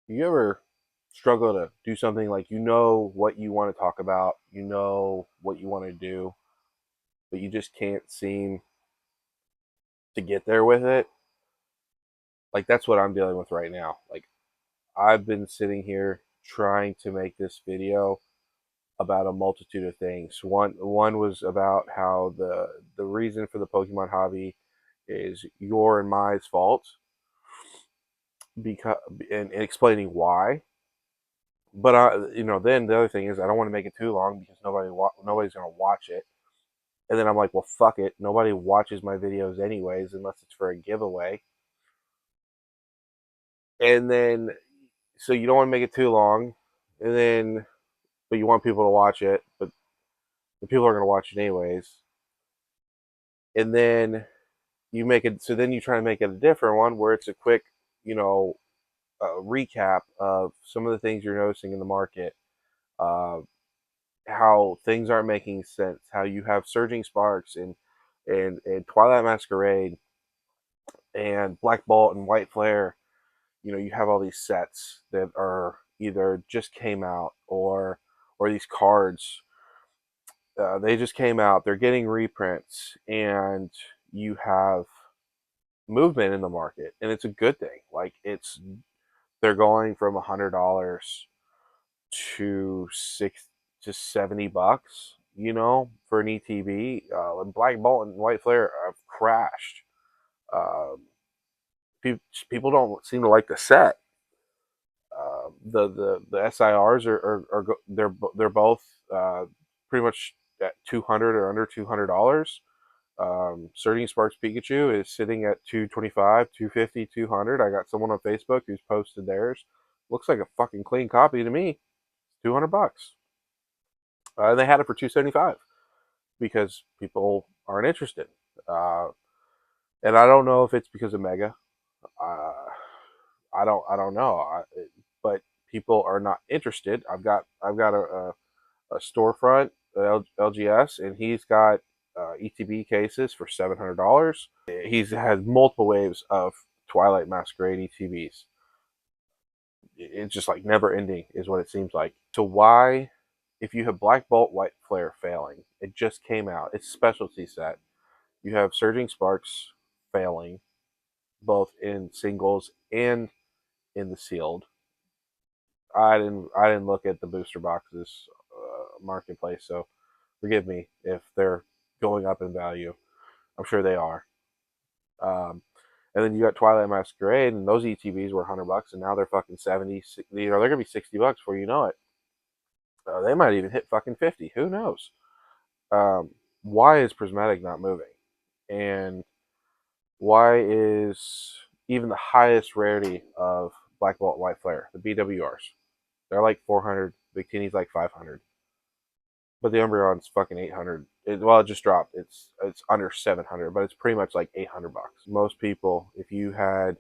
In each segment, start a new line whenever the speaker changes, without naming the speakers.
You ever struggle to do something like you know what you want to talk about, you know what you want to do, but you just can't seem to get there with it? Like that's what I'm dealing with right now. Like I've been sitting here trying to make this video about a multitude of things. One was about how the reason for the Pokemon hobby is your and my fault, because and explaining why. But then the other thing is I don't want to make it too long because nobody's gonna watch it. And then I'm like, well, fuck it. Nobody watches my videos anyways, unless it's for a giveaway. And then, so you don't want to make it too long, and then, but you want people to watch it, but the people are gonna watch it anyways. And then you make it, so then you try to make it a different one where it's a quick, you know, recap of some of the things you're noticing in the market, uh, how things aren't making sense, how you have surging sparks and Twilight Masquerade and Black Bolt and White Flare. You know, you have all these sets that are either just came out or these cards. They just came out. They're getting reprints, and you have movement in the market, and it's a good thing. Like they're going from $100 to $60 to $70, you know, for an ETB. And Black Bolt and White Flare have crashed. Um, People don't seem to like the set. The SIRs are they're both pretty much at 200 or under $200. Surging Sparks Pikachu is sitting at 225, 250, 200. I got someone on Facebook who's posted theirs. Looks like a fucking clean copy to me. $200. They had it for 275 because people aren't interested. Uh, and I don't know if it's because of Mega. Uh, I don't know. But people are not interested. I've got a storefront LGS, and he's got ETB cases for $700. He's had multiple waves of Twilight Masquerade ETBs. It's just like never ending, is what it seems like. So why, if you have Black Bolt, White Flare failing, it just came out. It's a specialty set. You have Surging Sparks failing, both in singles and in the sealed. I didn't look at the booster boxes marketplace, so forgive me if they're going up in value. I'm sure they are. Um, and then you got Twilight Masquerade, and those ETBs were $100, and now they're fucking 70. You know, they're gonna be $60 before you know it. They might even hit fucking 50. Who knows? Why is Prismatic not moving? And why is even the highest rarity of Black Bolt White Flare, the BWRs, they're like 400. Victini's like 500. But the Umbreon's fucking 800. Well, it just dropped. It's under 700, but it's pretty much like $800. Most people, if you had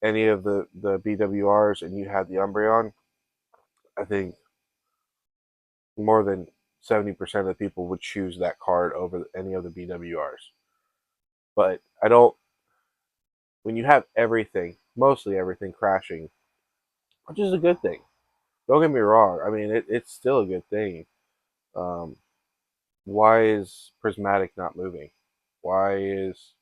any of the BWRs and you had the Umbreon, I think more than 70% of the people would choose that card over any of the BWRs. But I don't. When you have everything, mostly everything crashing, which is a good thing. Don't get me wrong. I mean, it's still a good thing. Um, why is Prismatic not moving? Why is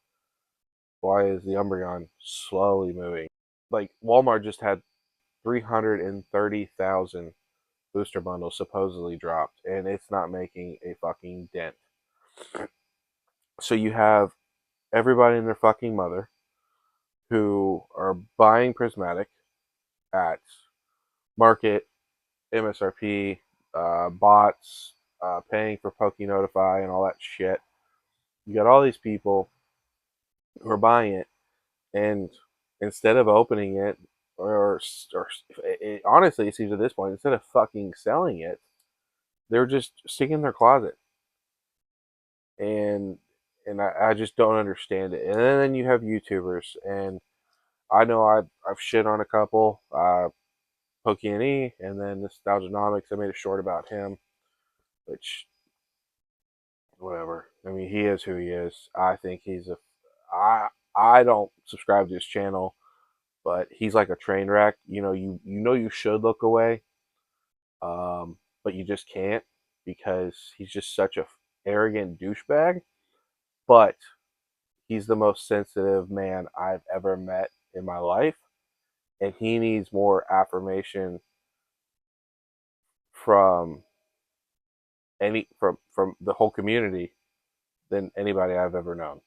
why is the Umbreon slowly moving? Like Walmart just had 330,000 booster bundles supposedly dropped, and it's not making a fucking dent. So you have everybody and their fucking mother who are buying Prismatic at market MSRP, bots, paying for Poke Notify and all that shit. You got all these people who are buying it, and instead of opening it, or honestly, it seems at this point, instead of fucking selling it, they're just sticking in their closet, and I just don't understand it. And then you have YouTubers, and I know I've shit on a couple, Pokey and then Nostalgianomics. I made a short about him, which whatever. I mean, he is who he is. I think he's a. I don't subscribe to his channel. but he's like a train wreck. You should look away, but you just can't because he's just such a arrogant douchebag. But he's the most sensitive man I've ever met in my life, and he needs more affirmation from from the whole community than anybody I've ever known.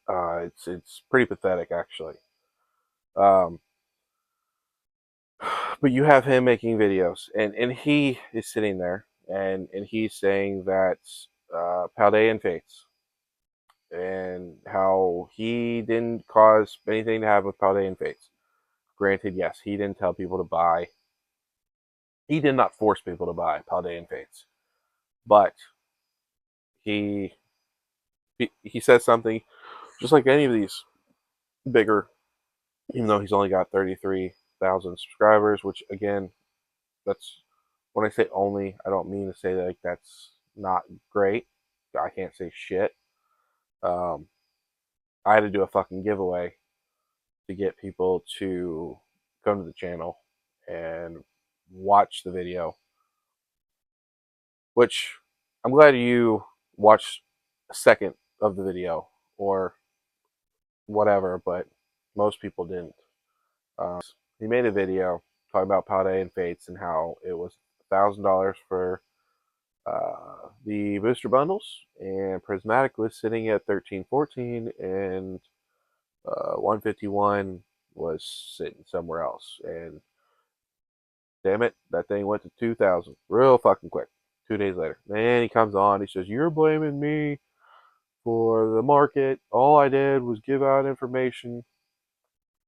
It's pretty pathetic, actually. Um, but you have him making videos, and he is sitting there, and he's saying that Paldean Fates and how he didn't cause anything to happen with Paldean Fates. Granted, yes, he didn't tell people to buy. He did not force people to buy Paldean Fates, but he he says something just like any of these bigger, even though he's only got 33,000 subscribers, which again, that's when I say only, I don't mean to say that like that's not great. I can't say shit. Um, I had to do a fucking giveaway to get people to come to the channel and watch the video, which I'm glad you watched a second of the video or whatever, but most people didn't. He made a video talking about Paldea and Fates and how it was $1,000 for the booster bundles, and Prismatic was sitting at 1314, and 151 was sitting somewhere else. And damn it, that thing went to 2,000 real fucking quick. 2 days later, then he comes on. He says, "You're blaming me for the market. All I did was give out information."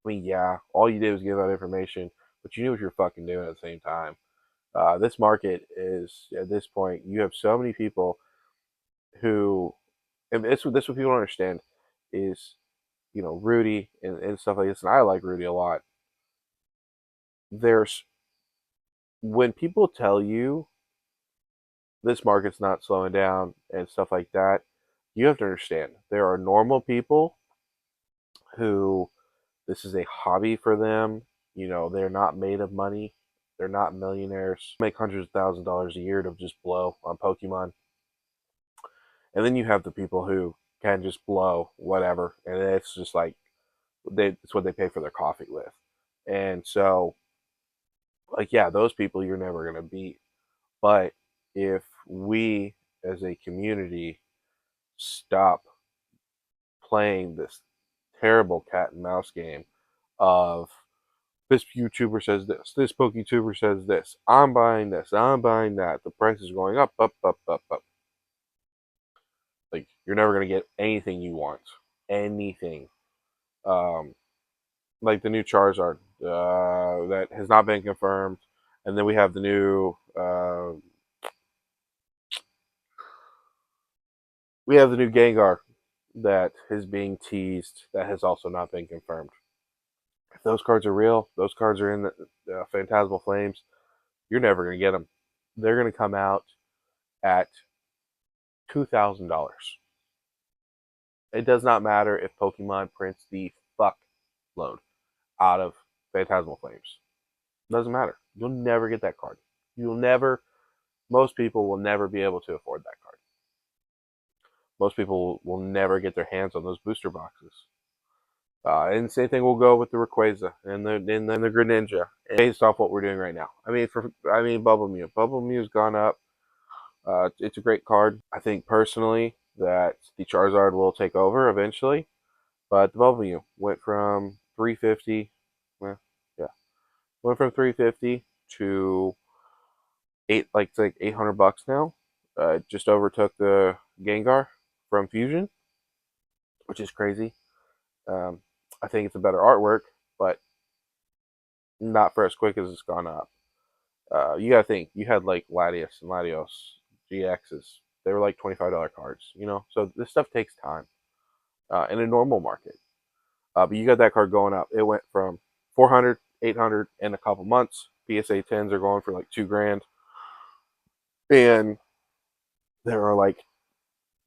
I mean, yeah, all you did was give out information, but you knew what you're fucking doing at the same time. This market is at this point. You have so many people who, and this what people don't understand is, Rudy and stuff like this, and I like Rudy a lot. There's when people tell you this market's not slowing down and stuff like that, you have to understand there are normal people who this is a hobby for them. They're not made of money. They're not millionaires. Make hundreds of thousands of dollars a year to just blow on Pokemon. And then you have the people who can just blow whatever, and it's just like it's what they pay for their coffee with. And so, like, yeah, those people you're never gonna beat. But if we as a community stop playing this terrible cat and mouse game of this YouTuber says this PokeTuber says this, I'm buying this, I'm buying that, the price is going up, up, up, up, up. Like, you're never gonna get anything you want, anything. Um, like the new Charizard that has not been confirmed, and then we have the new Gengar that is being teased that has also not been confirmed. If those cards are real, those cards are in the Phantasmal Flames, you're never going to get them. They're going to come out at $2,000. It does not matter if Pokemon prints the fuck load out of Phantasmal Flames. Doesn't matter. You'll never get that card. Most people will never be able to afford that card. Most people will never get their hands on those booster boxes. And the same thing will go with the Rayquaza and the Greninja, based off what we're doing right now. Bubble Mew. Bubble Mew's gone up. It's a great card. I think personally that the Charizard will take over eventually, but the Bubble Mew went from 350. Well, yeah, went from 350 to it's like $800 now. It just overtook the Gengar from Fusion, which is crazy. Um, I think it's a better artwork, but not for as quick as it's gone up. You gotta think, you had like Latios and Latios GXs. They were like $25 cards, So this stuff takes time in a normal market. But you got that card going up. It went from 400, 800 in a couple months. PSA 10s are going for like $2,000, and there are like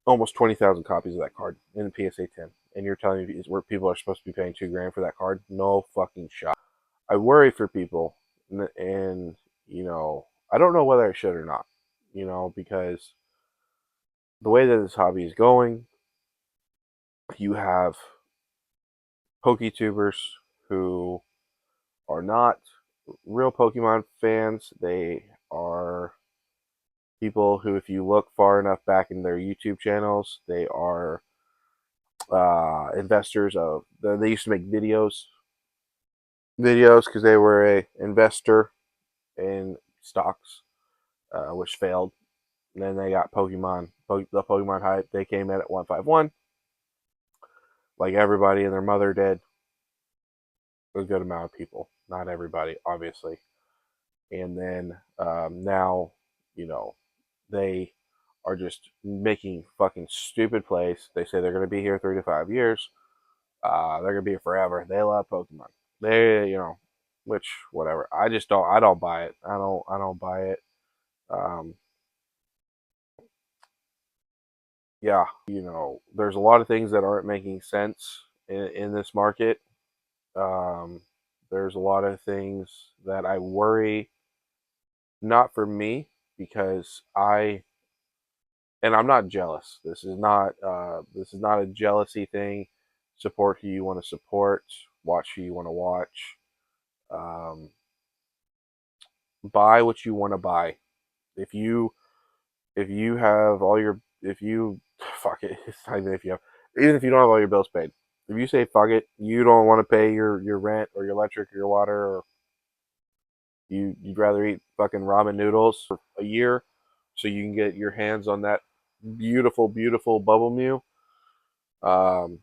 almost 20,000 copies of that card in the PSA 10. and you're telling me where people are supposed to be paying $2,000 for that card. No fucking shot. I worry for people, and I don't know whether I should or not. Because the way that this hobby is going, you have PokeTubers who are not real Pokemon fans. They are people who, if you look far enough back in their YouTube channels, they are investors of. They used to make videos because they were a investor in stocks, which failed. And then they got the Pokemon hype. They came in at 151, like everybody and their mother did. A good amount of people, not everybody, obviously. And then now, they are just making fucking stupid plays. They say they're going to be here 3 to 5 years. They're going to be here forever. They love Pokemon. Which whatever. I just don't. I don't buy it. I don't buy it. Um, yeah, there's a lot of things that aren't making sense in this market. Um, there's a lot of things that I worry, not for me, because and I'm not jealous. This is not a jealousy thing. Support who you want to support. Watch who you want to watch. Um, buy what you want to buy. If you have all your if you fuck it. It's not even if you have even if you don't have all your bills paid. If you say fuck it, you don't want to pay your rent or your electric or your water, or you'd rather eat fucking ramen noodles for a year so you can get your hands on that beautiful, beautiful bubble mew. Um,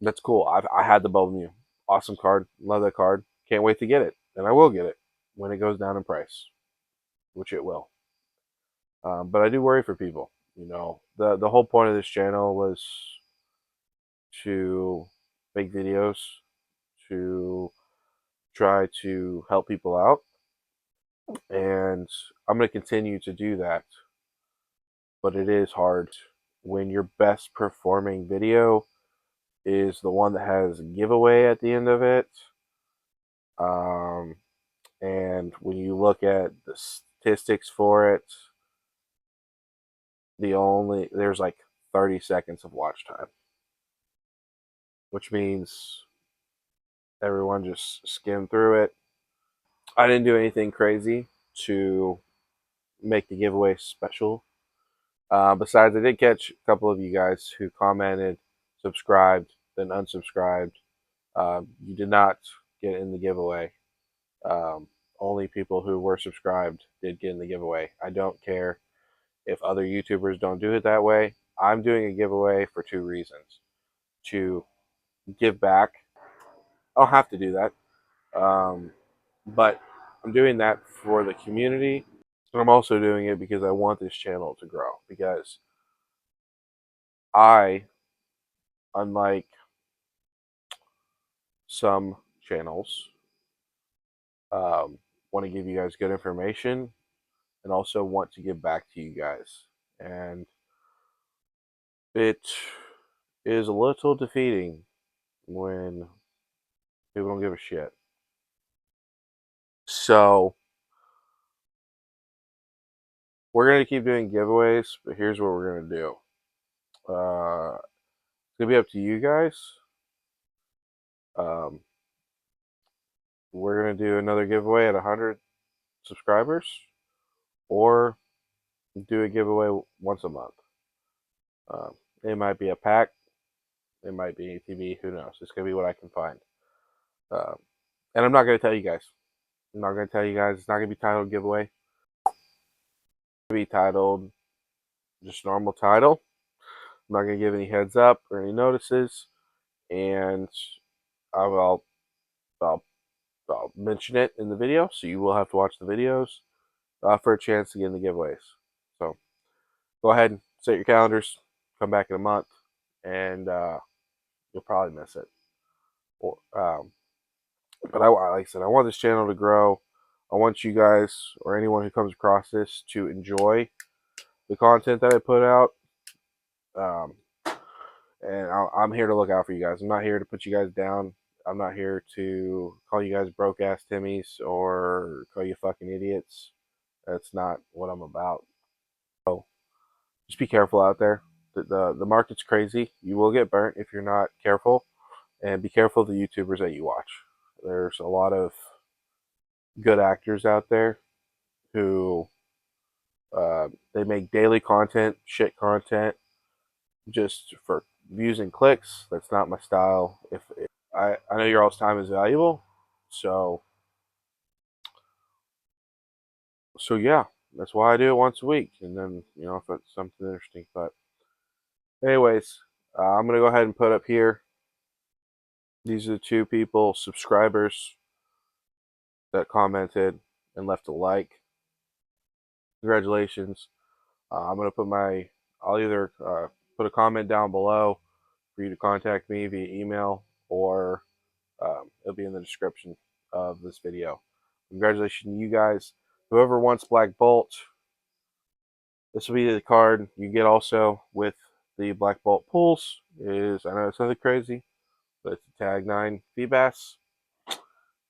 that's cool. I had the bubble mew. Awesome card. Love that card. Can't wait to get it. And I will get it when it goes down in price, which it will. But I do worry for people. The whole point of this channel was to make videos, to try to help people out, and I'm going to continue to do that. But it is hard when your best performing video is the one that has a giveaway at the end of it. Um, and when you look at the statistics for it, there's like 30 seconds of watch time, which means everyone just skimmed through it. I didn't do anything crazy to make the giveaway special. Besides, I did catch a couple of you guys who commented, subscribed, then unsubscribed. You did not get in the giveaway. Only people who were subscribed did get in the giveaway. I don't care if other YouTubers don't do it that way. I'm doing a giveaway for 2 reasons. To give back. I don't have to do that. But I'm doing that for the community. And I'm also doing it because I want this channel to grow. Because I, unlike some channels, want to give you guys good information and also want to give back to you guys. And it is a little defeating when people don't give a shit. So we're going to keep doing giveaways, but here's what we're going to do. It's going to be up to you guys. Um, we're going to do another giveaway at 100 subscribers, or do a giveaway once a month. It might be a pack. It might be ATV. Who knows? It's going to be what I can find. And I'm not going to tell you guys. I'm not going to tell you guys. It's not going to be titled giveaway. It's going to be titled just normal title. I'm not going to give any heads up or any notices. And I'll mention it in the video. So you will have to watch the videos for a chance to get in the giveaways. So go ahead and set your calendars. Come back in a month. And you'll probably miss it. But like I said, I want this channel to grow. I want you guys or anyone who comes across this to enjoy the content that I put out. and I'm here to look out for you guys. I'm not here to put you guys down. I'm not here to call you guys broke ass Timmies or call you fucking idiots. That's not what I'm about. So just be careful out there. The market's crazy. You will get burnt if you're not careful, and be careful of the YouTubers that you watch. There's a lot of good actors out there who they make daily content, shit content, just for views and clicks. That's not my style. If I know your all's time is valuable, so yeah, that's why I do it once a week, and then if it's something interesting. But anyways, I'm gonna go ahead and put up here. These are the two people, subscribers, that commented and left a like. Congratulations. I'm gonna put I'll either put a comment down below for you to contact me via email, or it'll be in the description of this video. Congratulations to you guys. Whoever wants Black Bolt, this will be the card you get also with the Black Bolt pulls. I know it's nothing crazy, but it's a Tag 9 Feebas.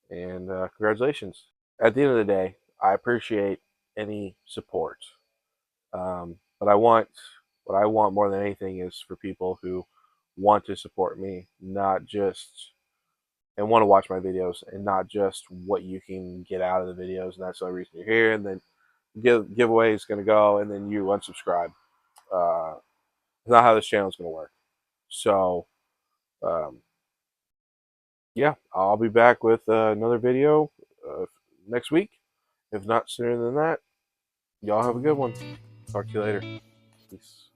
And congratulations. At the end of the day, I appreciate any support. But what I want more than anything is for people who want to support me, not just and want to watch my videos, and not just what you can get out of the videos. And that's the only reason you're here. And then giveaway is going to go, and then you unsubscribe. It's not how this channel is going to work. So, um, yeah, I'll be back with another video next week, if not sooner than that. Y'all have a good one. Talk to you later. Peace.